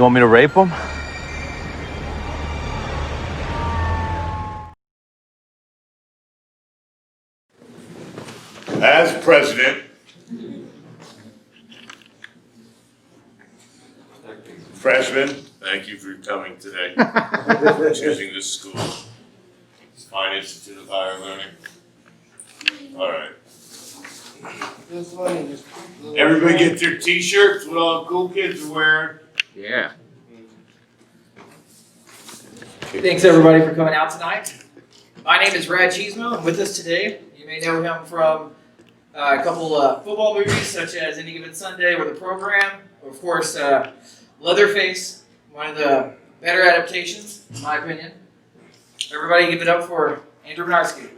want me to rape him? As president, freshmen, thank you for coming today. Choosing this school. Fine Institute of Higher Learning. All right. Everybody get their t-shirts, what all the cool kids are wearing. Yeah. Thanks everybody for coming out tonight. My name is Brad Cheesemo, and with us today, you may know him from a couple football movies such as Any Given Sunday or The Program, or of course Leatherface, one of the better adaptations, in my opinion. Everybody give it up for Andrew Bryniarski.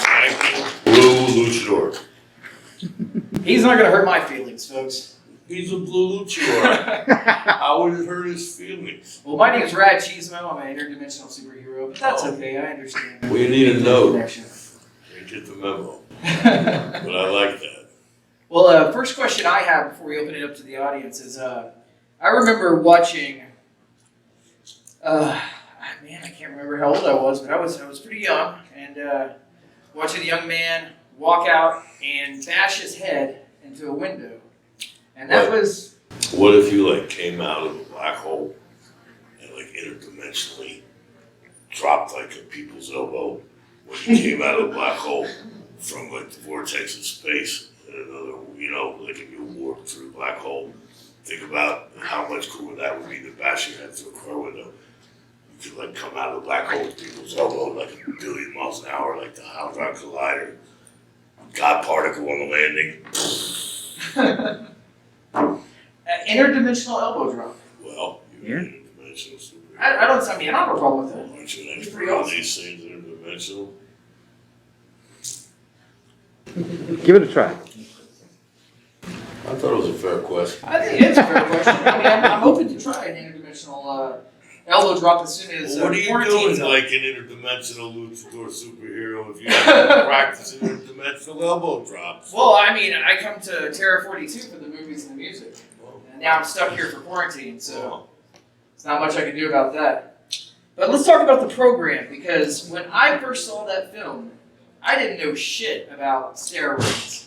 Thank you, Blue Luchador. He's not going to hurt my feelings, folks. He's a blue luchador. How would it hurt his feelings? Well, my name is Brad Cheesemo. I'm an interdimensional superhero, but that's okay. I understand. We need a note. Connection. You get the memo. But I like that. Well, first question I have before we open it up to the audience is, I remember watching, man, I can't remember how old I was, but I was pretty young, and watching a young man walk out and bash his head into a window. And that was... What if you like came out of a black hole and like interdimensionally dropped like a people's elbow when you came out of the black hole from like the vortex of space and another, you know, like if you warped through a black hole. Think about how much cooler that would be than bashing your head through a car window. You could like come out of the black hole with people's elbow like a billion miles an hour, like the Hadron Collider. God particle on the landing. Interdimensional elbow drop. Well, you're an interdimensional superhero. I don't I have a problem with it. Aren't you an It's expert pretty on awesome. these things interdimensional? Give it a try. I thought it was a fair question. I think it's a fair question. I mean, I'm open to try an interdimensional elbow drop as soon as Well, what are you quarantine's doing up. like an interdimensional luchador superhero if you haven't practiced interdimensional elbow drops? Well, I mean, I come to Terra 42 for the movies and the music. And now I'm stuck here for quarantine, so there's not much I can do about that. But let's talk about the program, because when I first saw that film, I didn't know shit about steroids.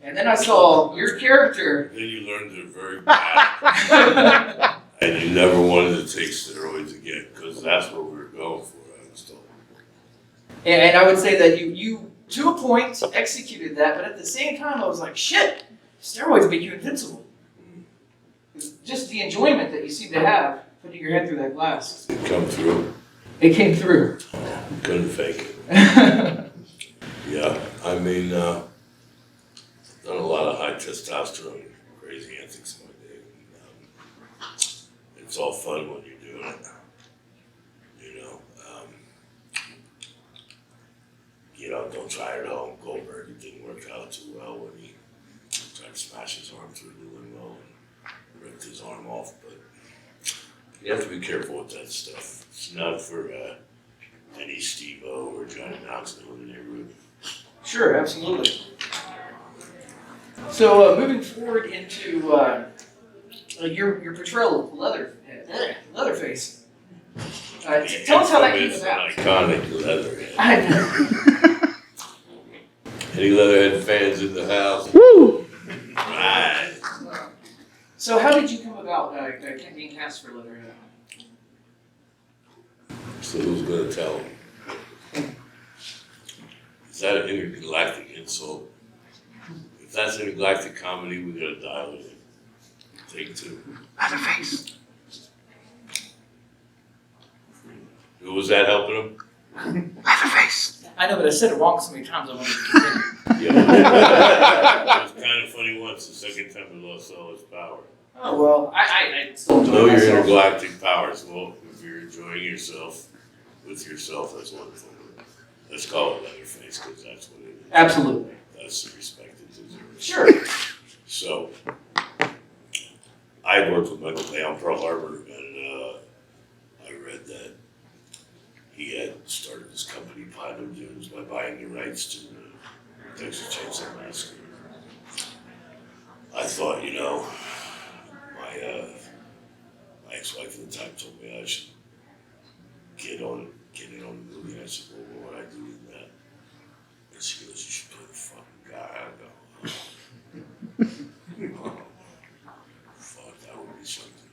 And then I saw your character. Then you learned they're very bad. And you never wanted to take steroids again, because that's what we were going for, I was told. And I would say that you, to a point, executed that, but at the same time, I was like, shit, steroids make you invincible. It's just the enjoyment that you seem to have putting your head through that glass. It come through. It came through. Couldn't fake it. Yeah, I mean, done a lot of high testosterone, crazy antics in my day. It's all fun when you're doing it. Don't try it at home. Goldberg, it didn't work out too well when he tried to smash his arm through the limo and ripped his arm off. But you have to be careful with that stuff. It's not for any Steve-O or Johnny Knoxville in the neighborhood. Sure, absolutely. So moving forward into your portrayal of Leatherface. Tell us how that came about. It's an iconic Leatherhead. I know. Any Leatherhead fans in the house? Woo! Right. So how did you come about being cast for Leatherhead? So who's gonna tell him? Is that an intergalactic insult? If that's intergalactic comedy, we gotta dial it in. Take two. Leatherface. Who was that helping him? Leatherface. I know, but I said it wrong so many times I wanted to continue. Yeah. It was kind of funny once. The second time he lost all his power. Oh, well, I still enjoy Know your myself. intergalactic powers. Well, if you're enjoying yourself with yourself, that's wonderful. Let's call it Leatherface because that's what it is. Absolutely. That's the respect it deserves. Sure. So, I had worked with Michael Bay on Pearl Harbor, and I read that he had started this company, Pilot Dunes, by buying the rights to the Texas Chainsaw Massacre. I thought, my ex-wife at the time told me I should get in on the movie. I said, well, what would I do in that? And she goes, you should play the fucking guy. I go, oh, fuck, that would be something.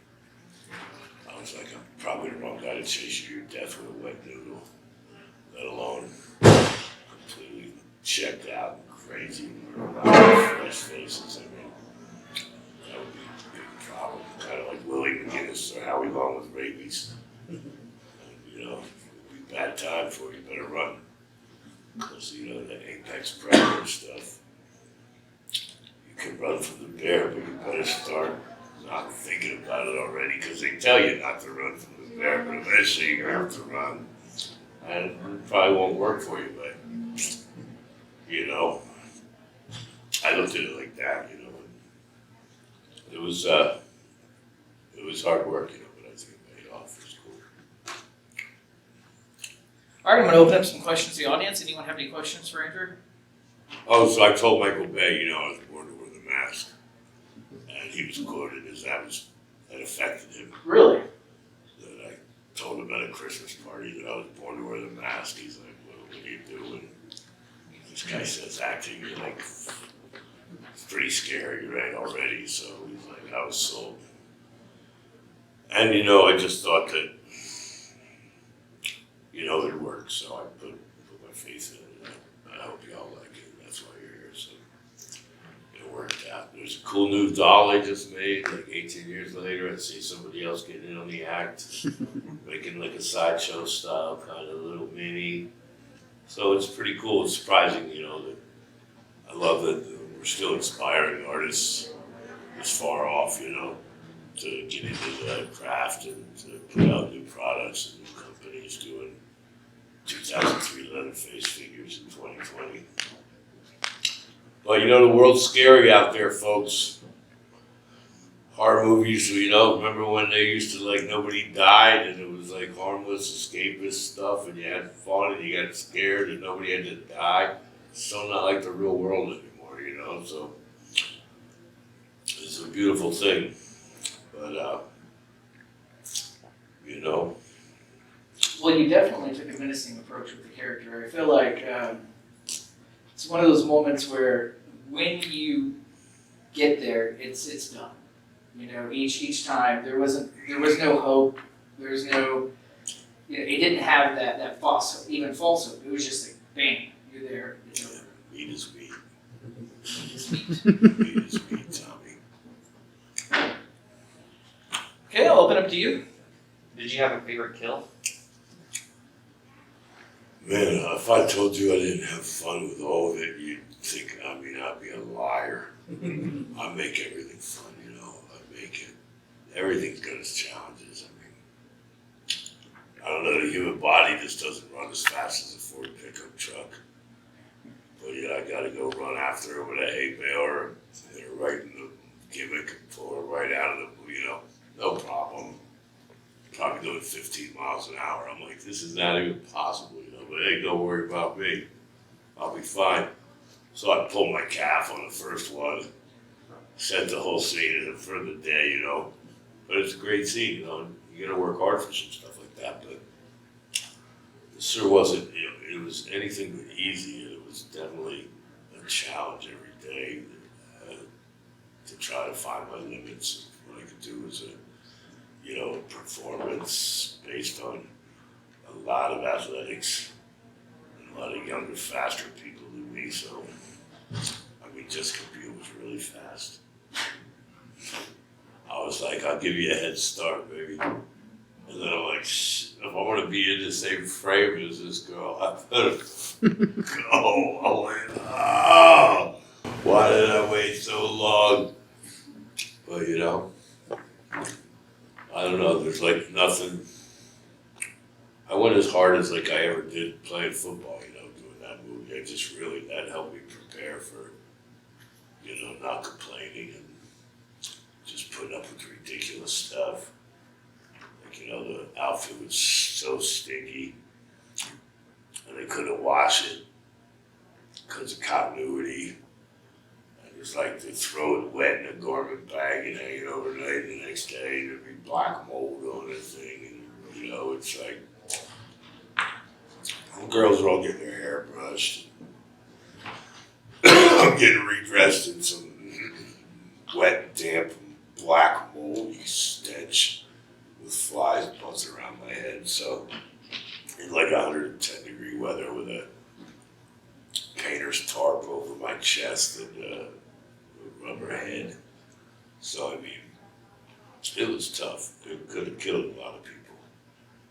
I was like, I'm probably the wrong guy to chase you to your death with a wet noodle, let alone completely checked out and crazy, fresh faces. I mean, that would be a big problem. Kind of like Willie McGinnis or Howie Long with rabies. And, it would be a bad time for you. Better run. Because, that apex predator stuff. You can run from the bear, but you better start not thinking about it already, because they tell you not to run from the bear, but eventually you're going to have to run. And it probably won't work for you, but, I looked at it like that, and it was hard work, but I think it paid off. It was cool. All right, I'm going to open up some questions to the audience. Anyone have any questions for Andrew? Oh, so I told Michael Bay, I was born to wear the mask. And he was quoted as that affected him. Really? That I told him at a Christmas party that I was born to wear the mask. He's like, what are you doing? This guy says acting, you're like, it's pretty scary, right, already. So he's like, I was sold. And, I just thought that, it worked. So I put my faith in it. And I hope y'all like it. That's why you're here. So it worked out. There's a cool new doll I just made, like 18 years later. I see somebody else getting in on the act, making like a sideshow style kind of little mini. So it's pretty cool. It's surprising, that I love that we're still inspiring artists this far off, to get into the craft and to put out new products and new companies doing 2003 Leatherface figures in 2020. But the world's scary out there, folks. Horror movies, remember when they used to nobody died and it was like harmless, escapist stuff and you had fun and you got scared and nobody had to die? It's so not like the real world anymore, so it's a beautiful thing. But, Well, you definitely took a menacing approach with the character. I feel like it's one of those moments where when you get there, it's done. Each time there was no hope. There was no, it didn't have that false hope, even false hope. It was just like, bang, you're there. It's over. Meat is meat. Meat is meat. Meat is meat, Tommy. Okay, I'll open up to you. Did you have a favorite kill? Man, if I told you I didn't have fun with all of it, you'd think, I'd be a liar. I make everything fun, I make it. Everything's got its challenges. I don't know, the human body just doesn't run as fast as a Ford pickup truck. But I gotta go run after her with a hay baler, hit her right in the gimmick and pull her right out of the, no problem. Probably doing 15 miles an hour. I'm like, this is not even possible, but hey, don't worry about me. I'll be fine. So I pulled my calf on the first one, set the whole scene for the day, But it's a great scene, You gotta work hard for some stuff like that, but it sure wasn't, it was anything but easy, and it was definitely a challenge every day to try to find my limits. What I could do was a performance based on a lot of athletics and a lot of younger, faster people than me. So, Jessica Biel was really fast. I was like, I'll give you a head start, baby. And then I'm like, if I want to be in the same frame as this girl, I better go. I went, oh, why did I wait so long? But I don't know, there's nothing. I went as hard as I ever did playing football, doing that movie. That helped me prepare for, not complaining and just putting up with ridiculous stuff. The outfit was so stinky and they couldn't wash it because of continuity. was like they throw it wet in a garment bag and hang it overnight. The next day there'd be black mold on the thing, and you know, it's like the girls are all getting their hair brushed. I'm getting redressed in some wet, damp, black, moldy stench with flies buzzing around my head. So, in like 110-degree weather with a painter's tarp over my chest and a rubber head. So, I mean, it was tough. It could have killed a lot of people.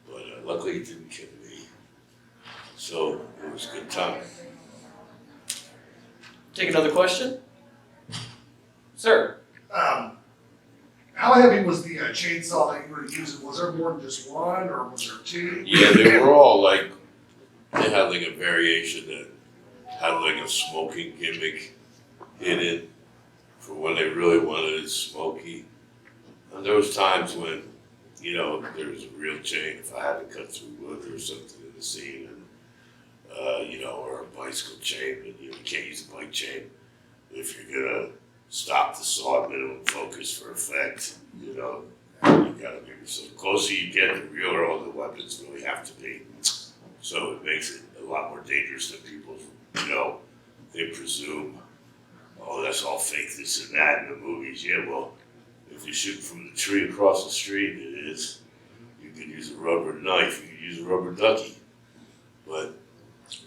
But luckily it didn't kill me. So, it was a good time. Take another question. Sir. How heavy was the chainsaw that you were using? Was there more than just one, or was there two? Yeah, they were all like, they had like a variation that had like a smoking gimmick in it for when they really wanted it smoky. And there was times when, you know, there was a real chain. If I had to cut through wood or something in the scene, and you know, or a bicycle chain, but you know, you can't use a bike chain if you're gonna stop the saw at minimum focus for effect. You know, you gotta make it so the closer you get, the realer all the weapons really have to be. So it makes it a lot more dangerous than people, you know, they presume, oh, that's all fake, this and that in the movies. Yeah, well, if you shoot from the tree across the street, it is. You can use a rubber knife, you can use a rubber ducky. But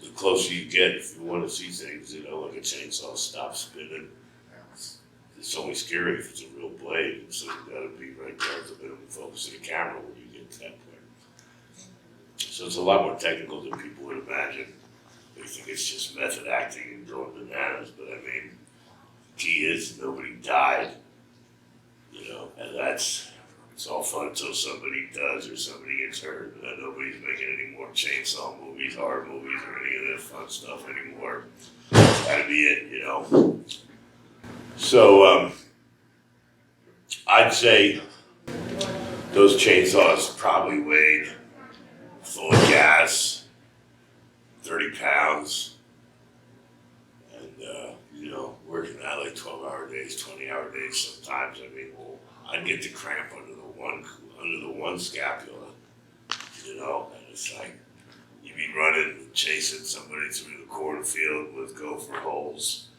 the closer you get, if you want to see things, you know, like a chainsaw stop spinning, it's only scary if it's a real blade. So you gotta be right there at the minimum focus of the camera when you get to that point. So it's a lot more technical than people would imagine. They think it's just method acting and going bananas, but I mean, key is nobody died, you know, and it's all fun until somebody does or somebody gets hurt. And nobody's making any more chainsaw movies, horror movies, or any of that fun stuff anymore. That's gotta be it, you know. So I'd say those chainsaws probably weighed, full of gas, 30 pounds. And, you know, working out like 12-hour days, 20-hour days sometimes. I mean, I'd get the cramp under the one scapula, you know, and it's like you'd be running, chasing somebody through the cornfield with gopher holes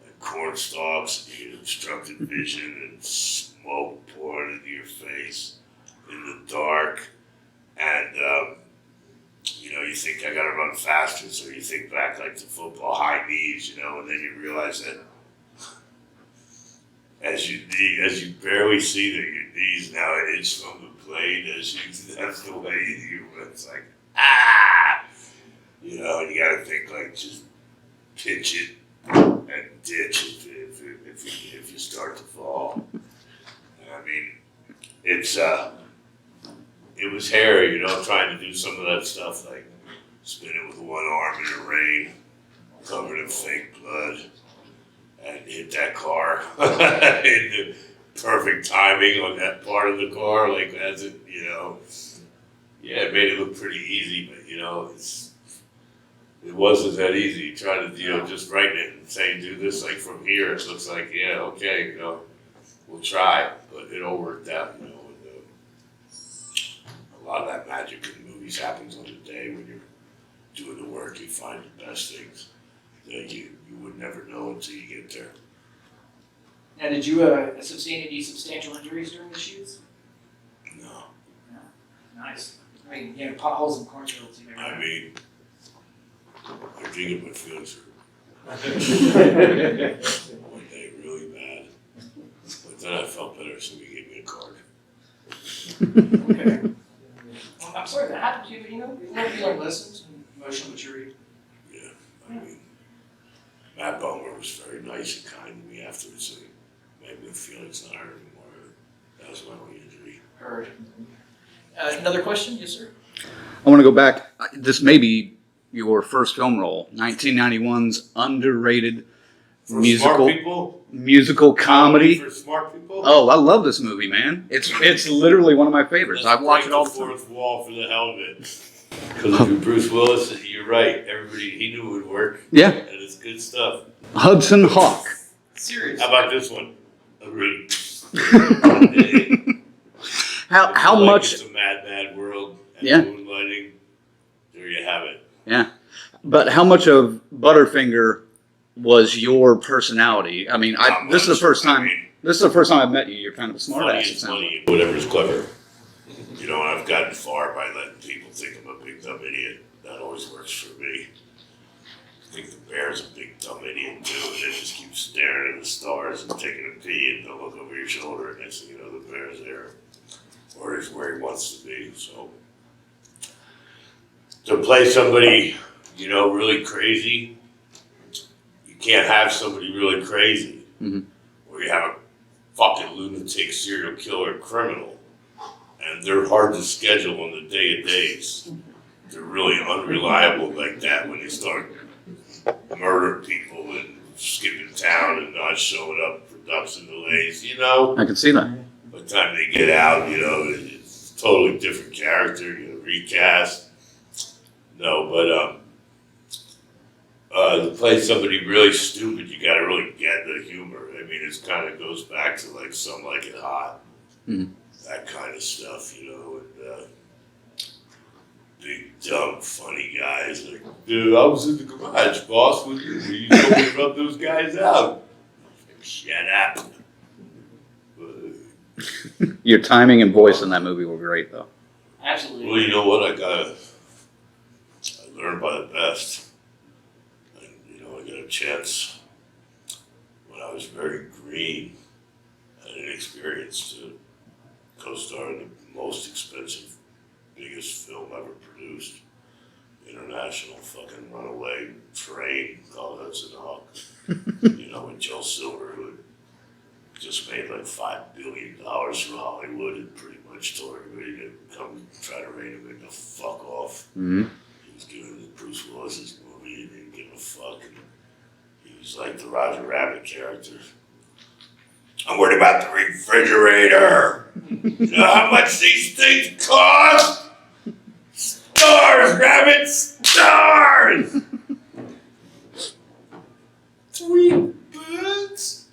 and corn stalks, and you get obstructed vision and smoke pouring into your face in the dark. And, you know, you think I gotta run faster, so you think back like to football, high knees, you know, and then you realize that as you barely see that your knees now an inch from the blade, that's the way it's like, you know, and you gotta think like just pitch it and ditch if you start to fall. And I mean, it was hairy, you know, trying to do some of that stuff like spinning with one arm in the rain, covered in fake blood, and hit that car in the perfect timing on that part of the car, like as it, you know, yeah, it made it look pretty easy, but you know, it wasn't that easy. Trying to, you know, just writing it and saying, do this like from here, it looks like, yeah, okay, you know, we'll try, but it all worked out, you know. And, a lot of that magic in movies happens on the day when you're doing the work. You find the best things that you would never know until you get there. Now, did you sustain any substantial injuries during the shoots? No. Nice. I mean, you know, potholes and cornfields. I mean, I think of my feelings hurt. One day really bad. But then I felt better, so he gave me a card. Okay. Well, I'm sorry that happened to you, but you know, you learn lessons and emotional maturity. Yeah, I mean, Matt Bomer was very nice and kind to me afterwards, so he made me feel it's not hurt anymore. That was my only injury. Heard. Another question? Yes, sir. I want to go back. This may be your first film role, 1991's underrated For musical smart people? musical comedy. For smart people? Oh, I love this movie, man. It's literally one of my favorites. I've watched it all the the time. fourth wall for the hell of it. Because if you're Bruce Willis, you're right. Everybody, he knew it would work. Yeah. And it's good stuff. Hudson Hawk. Seriously. How about this one? Agreed. How Like much? It's a mad, mad world. And Yeah. moonlighting. There you have it. Yeah, but how much of Butterfinger was your personality? I mean, Not this is the much. first time. I mean, This is the first time I've met you. You're kind of a smart funny ass. It is sounds like. funny. Whatever's clever. You know, I've gotten far by letting people think I'm a big dumb idiot. That always works for me. I think the bear's a big dumb idiot too, and they just keep staring at the stars and taking a pee and don't look over your shoulder, and next thing you know, the bear's there, or he's where he wants to be. So to play somebody, you know, really crazy, you can't have somebody really crazy, Mhm. or you have a fucking lunatic serial killer criminal, and they're hard to schedule on the day of days. They're really unreliable like that when they start murdering people and skipping town and not showing up, production delays, you know. I can see that. By the time they get out, you know, it's a totally different character, you know, recast. No, but to play somebody really stupid, you gotta really get the humor. I mean, it kind of goes back to like Some Like It Hot, that kind of stuff, you know, and big, dumb, funny guys like, dude, I was in the garage, boss, with you. You told me to rub those guys out. Shut up. Your timing and voice in that movie were great, though. Absolutely. Well, you know what? I learned by the best. And, you know, I got a chance when I was very green and inexperienced to co-star in the most expensive, biggest film ever produced. International fucking runaway train called Hudson Hawk. You know, with Joe Silver, who had just made like $5 billion for Hollywood and pretty much told everybody to come try to rein him in the fuck off. Mm-hmm. He was giving Bruce Willis's movie, he didn't give a fuck. And he was like the Roger Rabbit character. I'm worried about the refrigerator. You know how much these things cost? Stars, rabbit, stars! 3 birds?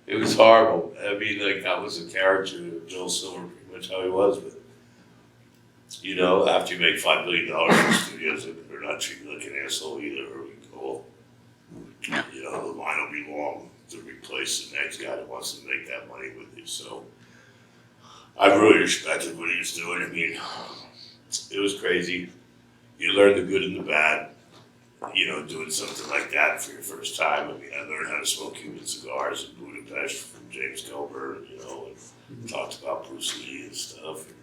It was horrible. I mean, like, that was a character of Joel Silver, pretty much how he was. But, you know, after you make $5 billion in studios, they're not treating you like an asshole either. Or cool. Yeah. You know, the line will be long to replace the next guy that wants to make that money with you. So, I really respected what he was doing. I mean, it was crazy. You learn the good and the bad. You know, doing something like that for your first time. I mean, I learned how to smoke Cuban cigars in Budapest from James Coburn, you know, and talked about Bruce Lee and stuff. And,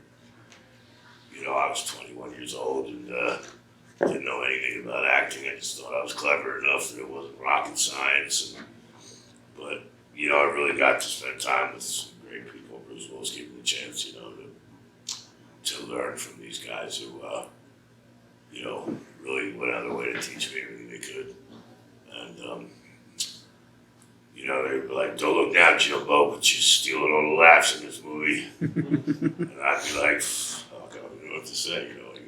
you know, I was 21 years old and didn't know anything about acting. I just thought I was clever enough that it wasn't rocket science. But, you know, I really got to spend time with some great people. Bruce Willis gave me the chance, you know, to learn from these guys who, you know, really went out of their way to teach me everything they could. And, you know, they were like, don't look now, Jimbo, but you're stealing all the laughs in this movie. And I'd be like, fuck, I don't know what to say, you know. Like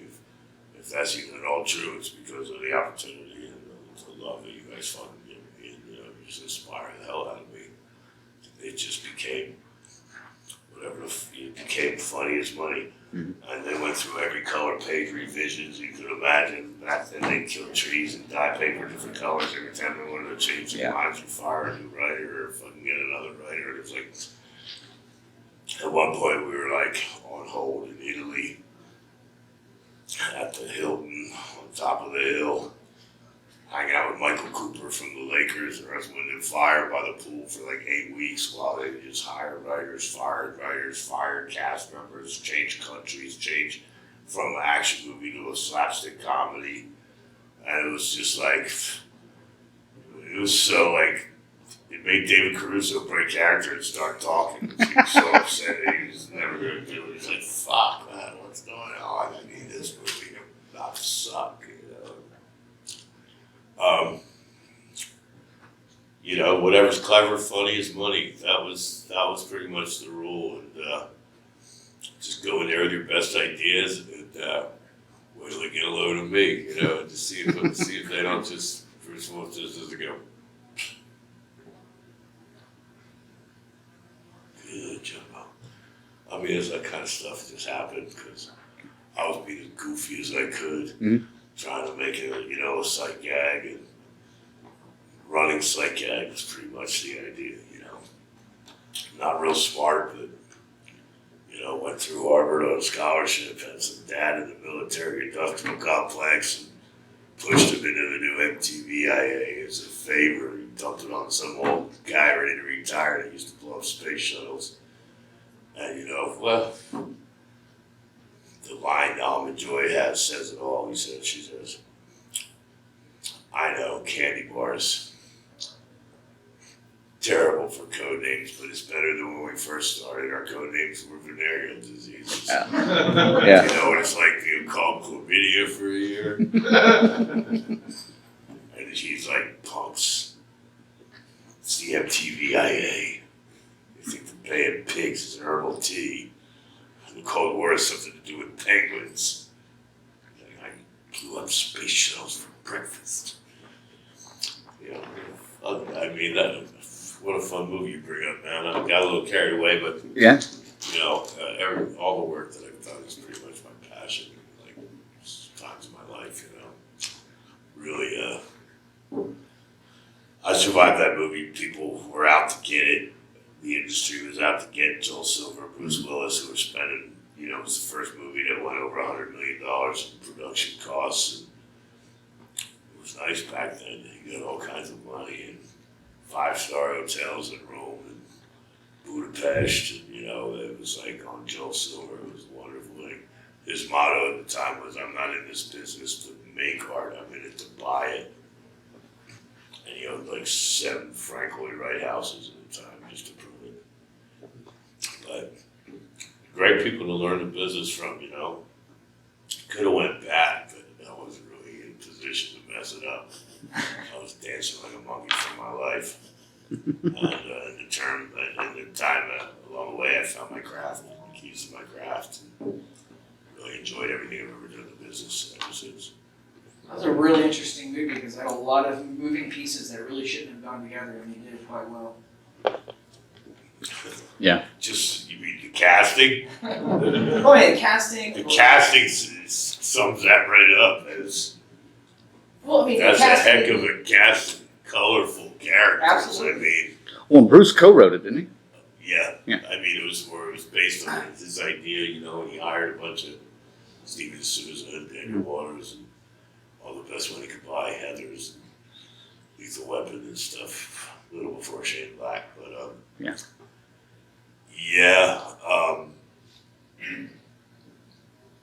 if that's even at all true, it's because of the opportunity and the love that you guys fucking give me. And, you know, you just inspire the hell out of me. It just became, it became funny as money. Mm-hmm. And they went through every color page revisions you could imagine. Back then they'd kill trees and dye paper different colors every time they wanted to change the lines or fire a new writer or fucking get another writer. It was like, at one point we were like on hold in Italy at the Hilton, on top of the hill, hanging out with Michael Cooper from the Lakers and Earth, Wind and Fire by the pool for like 8 weeks while they would just hire writers, fired cast members, change countries, change from an action movie to a slapstick comedy. And it was just like, it was so like, it made David Caruso break character and start talking. He was so upset that he was never going to do it. He's like, fuck, man, what's going on? I need this movie to not suck, you know. You know, whatever's clever, funny is money. That was pretty much the rule. And just go in there with your best ideas and wait till they get a load of me, you know, and just see if they don't just Bruce Willis just go. Good job. I mean, it's that kind of stuff that just happened because I was being as goofy as I could, trying to make it, a sight gag, and running sight gag was pretty much the idea, Not real smart, but, went through Harvard on a scholarship, had some dad in the military industrial complex, and pushed him into the new MTVIA as a favor. He dumped it on some old guy ready to retire that used to blow up space shuttles. And well, the line Almond Joy has says it all. She says, I know candy bars, terrible for code names, but it's better than when we first started. Our code names were venereal diseases. Yeah. You know what it's like being called chlamydia for a year? And he's like, punks. It's the MTVIA. You think the Bay of Pigs is an herbal tea. The Cold War has something to do with penguins. I blew up space shuttles for breakfast. I mean, what a fun movie you bring up, man. I got a little carried away, but Yeah. all the work that I've done is pretty much my passion. Like times of my life, really. I survived that movie. People were out to get it. The industry was out to get Joel Silver, Bruce Willis, who were spending. It was the first movie that went over $100 million in production costs. And it was nice back then. You got all kinds of money and 5-star hotels in Rome and Budapest. And, it was like on Joel Silver. It was wonderful. Like, his motto at the time was, I'm not in this business to make art. I'm in it to buy it. And he owned like 7 Frank Lloyd Wright houses at the time just to prove it. But great people to learn the business from, Could have went bad, but I wasn't really in position to mess it up. I was dancing like a monkey for my life. And in the time along the way, I found my craft, the keys to my craft, and really enjoyed everything I've ever done in the business ever since. That was a really interesting movie because it had a lot of moving pieces that really shouldn't have gone together, and you did it quite well. Yeah. Just, you mean the casting? Oh yeah, casting. The casting sums that right up. Well, I mean, That's the casting, a heck of a cast, colorful characters. Absolutely. I mean, Well, and Bruce co-wrote it, didn't yeah. Yeah. I mean, it was based on his idea, and he hired a bunch of Steven Souza and Daniel Waters and all the best money could buy, Heathers, and Lethal Weapon and stuff, a little before Shane Black, but Yeah. Yeah,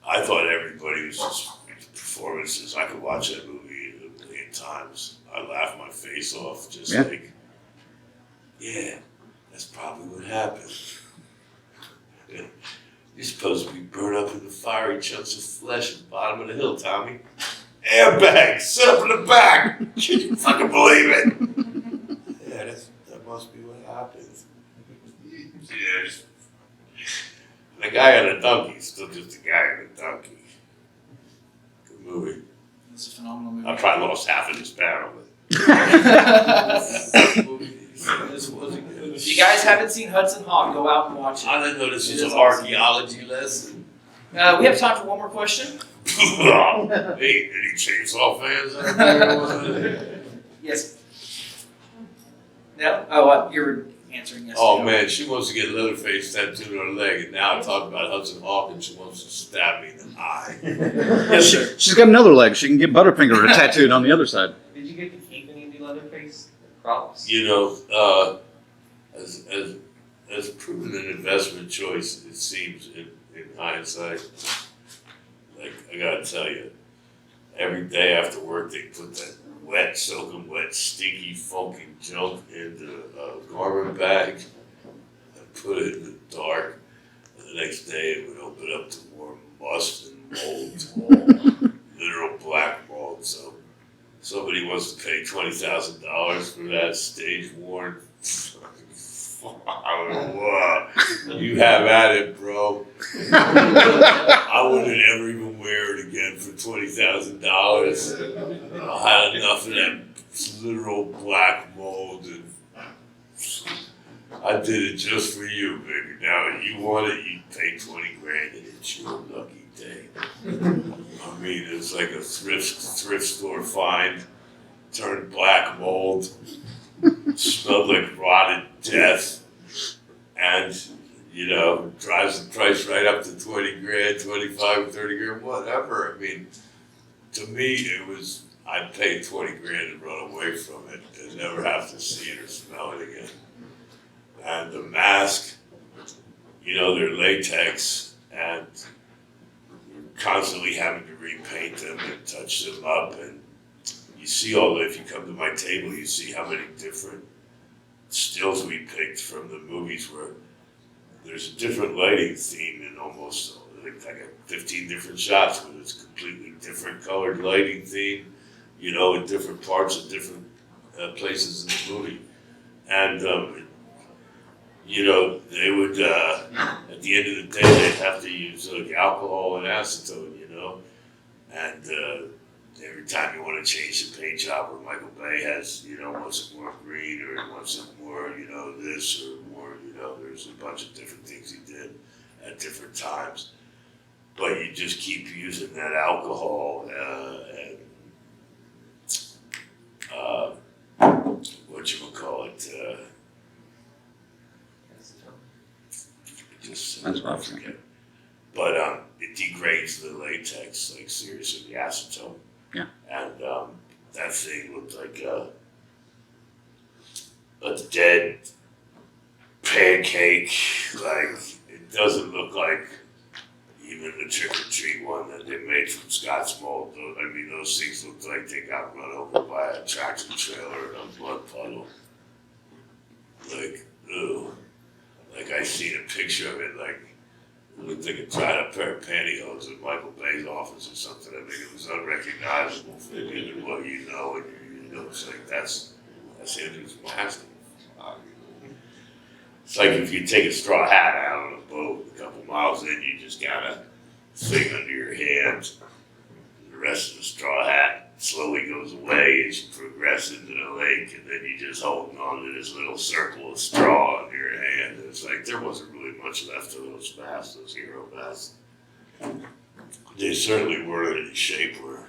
I thought everybody was just performances. I could watch that movie a million times. I laughed my face off, just Yeah. like, yeah, that's probably what happened. You're supposed to be burned up in the fiery chunks of flesh at the bottom of the hill, Tommy. Airbag, sit up in the back. Can you fucking believe it? Yeah, that must be what happened. Yeah, the guy on a donkey is still just a guy on a donkey. Good movie. It's a phenomenal movie. I probably lost half of this barrel, but this wasn't good. If you guys haven't seen Hudson Hawk, go out and watch it. I didn't know this was It an is awesome. archaeology lesson. We have time for one more question. Hey, any chainsaw fans out there? Yes. No? Oh, you were answering yes. Oh no. man, she wants to get Leatherface tattooed on her leg, and now I talk about Hudson Hawk, and she wants to stab me in the eye. Yes, sir. She's got another leg. She can get Butterfinger tattooed on the other side. Did you get to keep any of the Leatherface props? As proven an investment choice, it seems in hindsight. Like, I gotta tell you, every day after work they put that wet, soaking wet, stinky, funky junk into a garment bag and put it in the dark. And the next day it would open up to more must and mold, literal black mold. So somebody wants to pay $20,000 for that stage worn. You have at it, bro. I wouldn't ever even wear it again for $20,000. I had enough of that it's literal black mold, and I did it just for you, baby. Now, you want it, you pay 20 grand, and it's your lucky day. I mean, it's like a thrift store find, turned black mold, smelled like rotted death, and, you know, drives the price right up to 20 grand, 25, 30 grand, whatever. I mean, to me, it was, I'd pay 20 grand and run away from it and never have to see it or smell it again. And the mask, you know, they're latex, and you're constantly having to repaint them and touch them up. And you see if you come to my table, you see how many different stills we picked from the movies where there's a different lighting theme in almost like 15 different shots, where it's completely different colored lighting theme, you know, in different parts of different places in the movie. And, you know, they would, at the end of the day, they'd have to use like alcohol and acetone, you know, and every time you want to change the paint job, or Michael Bay has, you know, wants it more green, or he wants it more, you know, this or more, you know, there's a bunch of different things he did at different times. But you just keep using that alcohol and whatchamacallit, just That's what I was thinking. But it degrades the latex, like seriously, the acetone. Yeah. And that thing looked like a dead pancake. Like, it doesn't look like even the trick or treat one that they made from Scott's mold. I mean, those things looked like they got run over by a tractor trailer in a blood puddle. Like, ew. Like, I seen a picture of it, like, it looked like a dried up pair of pantyhose in Michael Bay's office or something. I mean, it was unrecognizable for what you know, and you know, it's like, that's Andrew's mask. It's like if you take a straw hat out on a boat, a couple miles in, you just got a thing under your hand. The rest of the straw hat slowly goes away as you progress into the lake, and then you just holding on to this little circle of straw under your hand. It's like there wasn't really much left of those masks, those hero masks. They certainly weren't in any shape where,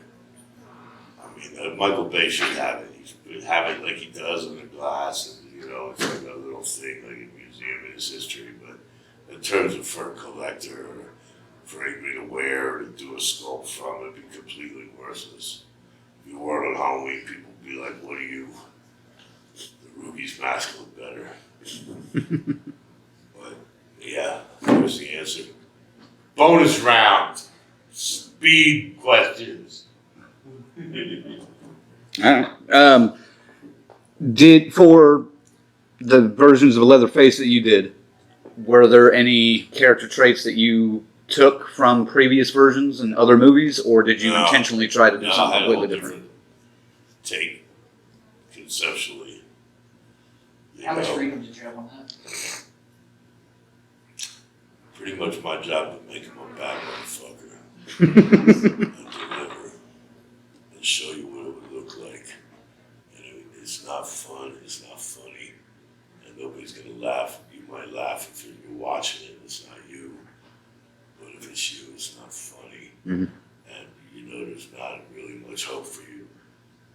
I mean, Michael Bay should have it. He should have it like he does in the glass, and you know, it's like a little thing, like a museum in his history. But in terms of for a collector, or for anybody to wear or to do a sculpt from, it'd be completely worthless. If you wore it on Halloween, people would be like, what are you? The Ruby's mask looked better. But yeah, that was the answer. Bonus round. Speed questions. All right. Did for the versions of Leatherface that you did, were there any character traits that you took from previous versions and other movies, or did you intentionally try to do something completely different? Take conceptually. How much freedom did you have on that? Pretty much my job to make him a bad motherfucker. And deliver and show you what it would look like. And I mean, it's not fun, it's not funny, and nobody's gonna laugh. You might laugh if you're watching it, it's not you. But if it's you, it's not funny. Mm-hmm. And you know there's not really much hope for you.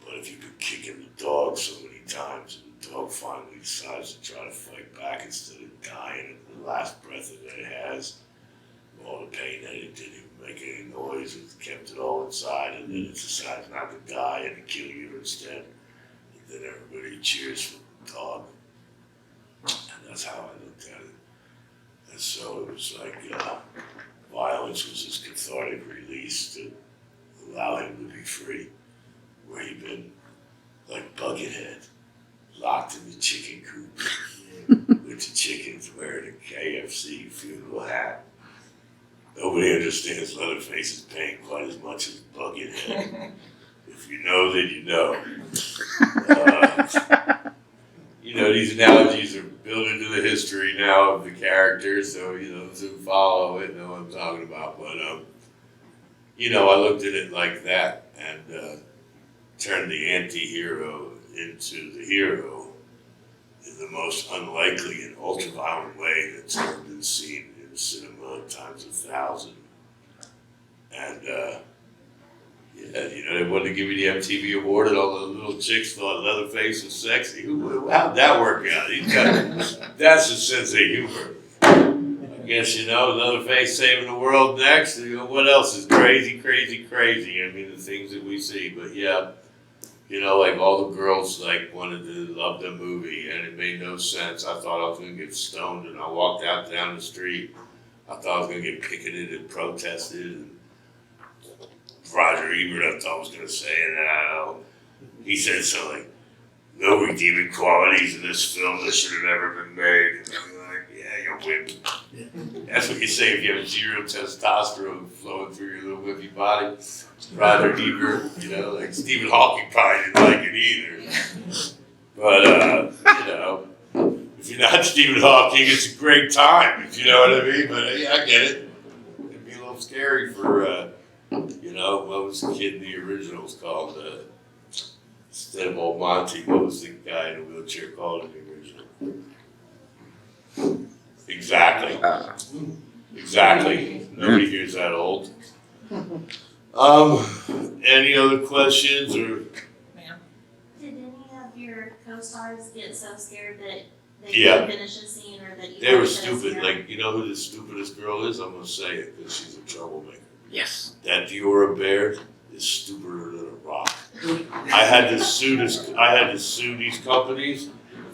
But if you've been kicking the dog so many times, and the dog finally decides to try to fight back instead of dying at the last breath that it has, all the pain that it didn't even make any noise, it kept it all inside, and then it decides not to die and to kill you instead. And then everybody cheers for the dog. And that's how I looked at it. And so it was like violence was his cathartic release to allow him to be free. Where he'd been like Buckethead, locked in the chicken coop with the chickens wearing a KFC funeral hat. Nobody understands Leatherface's pain quite as much as Buckethead. If you know, then you know. You know, these analogies are built into the history now of the character, so, you know, to follow it, know what I'm talking about. But, you know, I looked at it like that and turned the anti-hero into the hero in the most unlikely and ultra-violent way that's ever been seen in cinema times 1,000. And, yeah, you know, they wanted to give me the MTV award and all the little chicks thought Leatherface was sexy. How'd that work out? That's a sense of humor. I guess, you know, Leatherface saving the world next. You know, what else is crazy? I mean, the things that we see. But yeah, you know, like all the girls like wanted to love the movie, and it made no sense. I thought I was going to get stoned, and I walked out down the street. I thought I was going to get picketed and protested. And Roger Ebert, I thought was going to say, and he said something. No redeeming qualities in this film that should have never been made. And I'm like, yeah, you're whipped. That's what you say if you have zero testosterone flowing through your little whippy body. Roger Ebert, you know, like Stephen Hawking probably didn't like it either. But, you know, if you're not Stephen Hawking, it's a great time, if you know what I mean. But yeah, I get it. It'd be a little scary for, you know, what was the kid in the originals called? Instead of old Monty, what was the guy in the wheelchair called in the original? Exactly. Exactly. Nobody here's that old. Any other questions or? Ma'am. Did any of your co-stars get so scared that they Yeah. couldn't finish a scene, or that you They were weren't so stupid. scared? Like, you know who the stupidest girl is? I'm gonna say it because she's a troublemaker. Yes. That Diora Baird is stupider than a rock. I had to sue these companies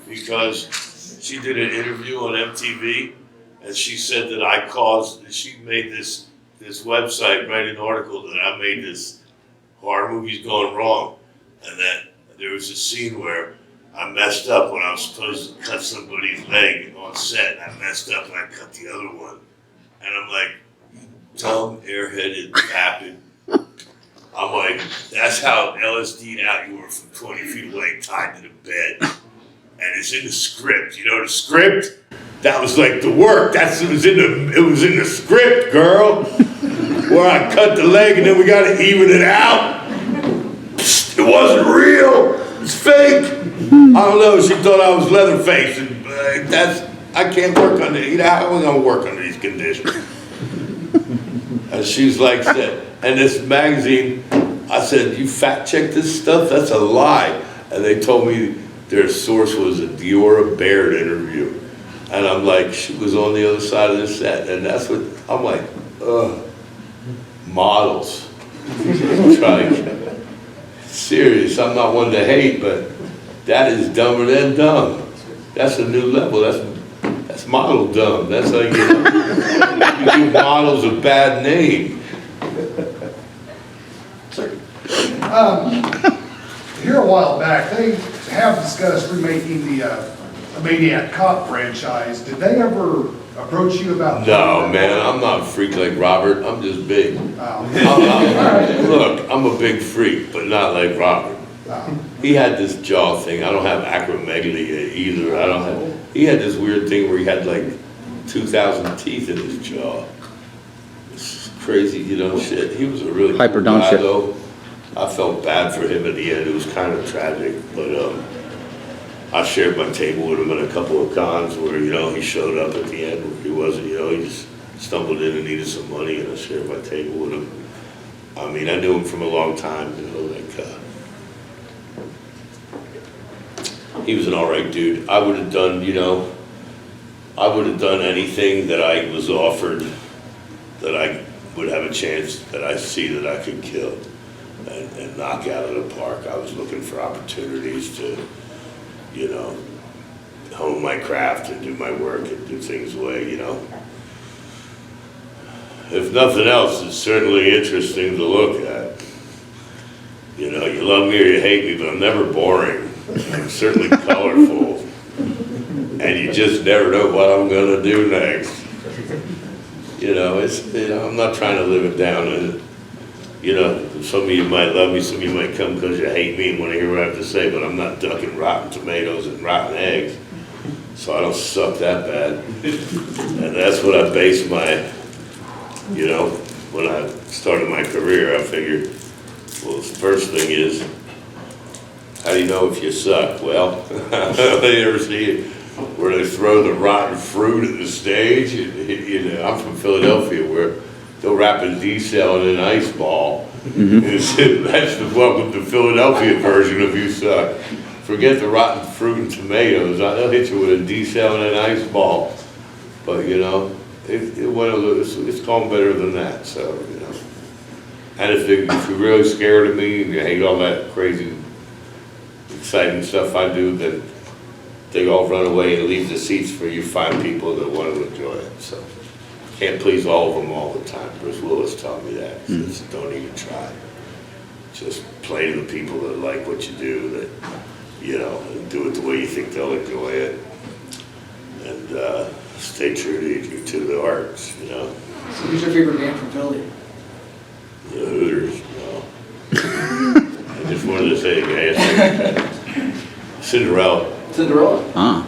because she did an interview on MTV and she said that she made this website write an article that I made this horror movie's gone wrong, and that there was a scene where I messed up when I was supposed to cut somebody's leg on set, and I messed up and I cut the other one. And I'm like, dumb, airheaded, vapid. I'm like, that's how LSD'd out you were from 20 feet away, tied to the bed. And it's in the script. You know the script? That was like the work. It was in the script, girl. Where I cut the leg and then we gotta even it out. Psst, it wasn't real. It's fake. I don't know. She thought I was Leatherface, and I can't work under. You know, how am I gonna work under these conditions? And she's like said, and this magazine, I said, you fact check this stuff? That's a lie. And they told me their source was a Diora Baird interview. And I'm like, she was on the other side of the set. And that's what, I'm like, ugh, models. Serious, I'm not one to hate, but that is dumber than dumb. That's a new level, that's model dumb. That's how you give models a bad name. Here a while back, they have discussed remaking the Maniac Cop franchise. Did they ever approach you about No, that? man, I'm not a freak like Robert, I'm just big. Oh. Look, I'm a big freak, but not like Robert. Oh. He had this jaw thing. I don't have acromegaly either. He had this weird thing where he had like 2,000 teeth in his jaw. It's crazy, you know, shit. He was a really cool guy, though. I felt bad for him at the end. It was kind of tragic, but I shared my table with him at a couple of cons where, you know, he showed up at the end where he wasn't, you know, he just stumbled in and needed some money, and I shared my table with him. I mean, I knew him from a long time, you know, like, he was an all right dude. I would have done, you know, anything that I was offered that I would have a chance that I see that I could kill and knock out of the park. I was looking for opportunities to, you know, hone my craft and do my work and do things the way, you know. If nothing else, it's certainly interesting to look at. You know, you love me or you hate me, but I'm never boring. I'm certainly colorful. And you just never know what I'm gonna do next. You know, I'm not trying to live it down. And, you know, some of you might love me, some of you might come because you hate me and want to hear what I have to say, but I'm not ducking rotten tomatoes and rotten eggs. So I don't suck that bad. And that's what I base my, you know, when I started my career, I figured, well, the first thing is, How do you know if you suck? Well, they ever see it where they throw the rotten fruit at the stage? You know, I'm from Philadelphia, where they'll wrap a D-cell in an ice ball. That's the welcome to Philadelphia version of you suck. Forget the rotten fruit and tomatoes. They'll hit you with a D-cell and an ice ball. But you know, it's gone better than that. So you know, and if you're really scared of me and you hate all that crazy, exciting stuff I do, then they all run away and leave the seats for you fine people that want to enjoy it. So can't please all of them all the time. Bruce Willis taught me that. He says, don't even try. Just play to the people that like what you do, that you know, do it the way you think they'll enjoy it, and stay true to the arts. You know. So who's your favorite band from Philly? The Hooters. No. I just wanted to say, guys, Cinderella. Cinderella. Huh.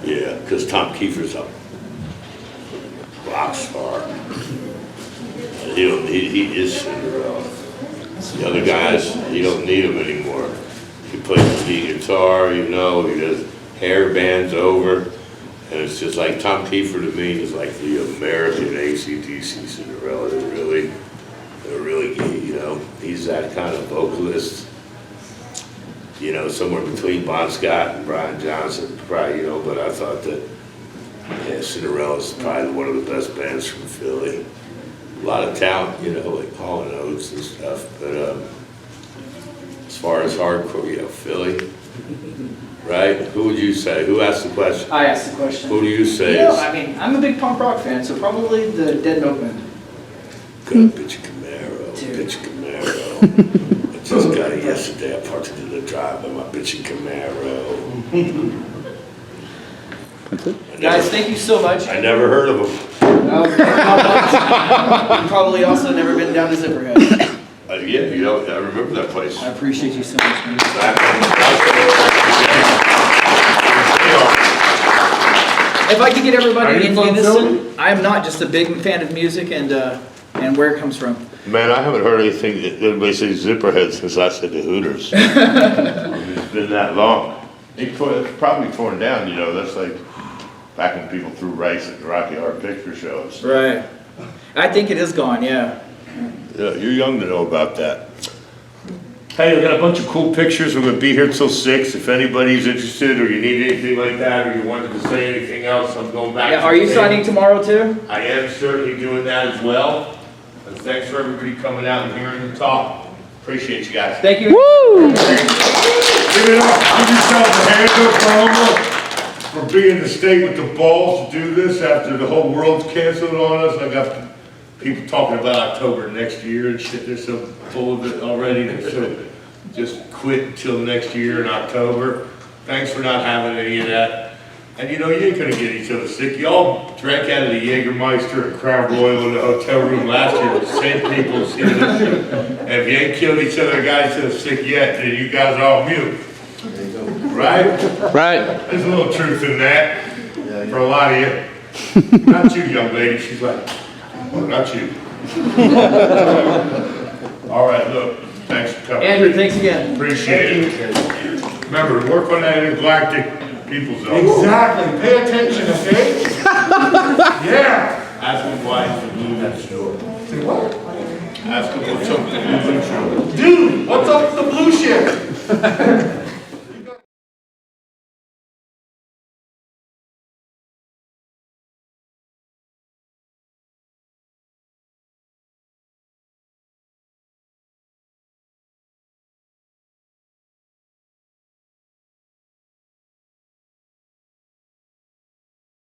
Yeah, because Tom Kiefer's a rock star. He is Cinderella. The other guys, you don't need them anymore. He plays the guitar, you know, he does hair bands over, and it's just like Tom Kiefer to me is like the American AC/DC Cinderella. They're really, you know, he's that kind of vocalist, you know, somewhere between Bon Scott and Brian Johnson, probably, you know, but I thought that, yeah, Cinderella's probably one of the best bands from Philly. A lot of talent, you know, like Hall & Oates and stuff, but as far as hardcore, you know, Philly, right? Who would you say? Who asked the question? I asked the question. Who do you say? You know, I mean, I'm a big punk rock fan, so probably the Dead Milkmen. Good bitch Camaro, Dude. bitch Camaro. I just got it yesterday. I parked it in the drive by my bitch Camaro. That's it. Guys, thank you so much. I never heard of them. You've probably also never been down to Zipperhead. Yeah, you know, I remember that place. I appreciate you so much, man. If I could get everybody in unison, I am not just a big fan of music and where it comes from. Man, I haven't heard anything that anybody say Zipperhead since I said the Hooters. It's been that long. It's probably torn down, you know, that's like back when people threw rice at the Rocky Horror Picture Shows. Right. I think it is gone, yeah. Yeah, you're young to know about that. Hey, we got a bunch of cool pictures. We're gonna be here till 6. If anybody's interested or you need anything like that or you wanted to say anything else, I'm going back. Yeah, are you signing tomorrow too? I am certainly doing that as well. And thanks for everybody coming out and hearing the talk. Appreciate you guys. Thank you. Woo! Give it up. Give yourself a hand up for being the state with the balls to do this after the whole world's canceled on us. I got people talking about October next year and shit. They're so full of it already. They're so just quit until next year in October. Thanks for not having any of that. And you know, you ain't gonna get each other sick. Y'all drank out of the Jägermeister and Crown Royal in the hotel room last year. The same people see this shit. And if you ain't killed each other, got each other sick yet, then you guys are all mute. Right? Right. There's a little truth in that for a lot of you. Not you, young lady. She's like, oh, not you. All right, look. Thanks for coming. Andrew, thanks again. Appreciate it. Remember, work on that intergalactic people zone. Exactly, pay attention, okay? Yeah. Ask him why he's the blue next door. Say what? Ask him what's up with the blue next door. Dude, what's up with the blue shit?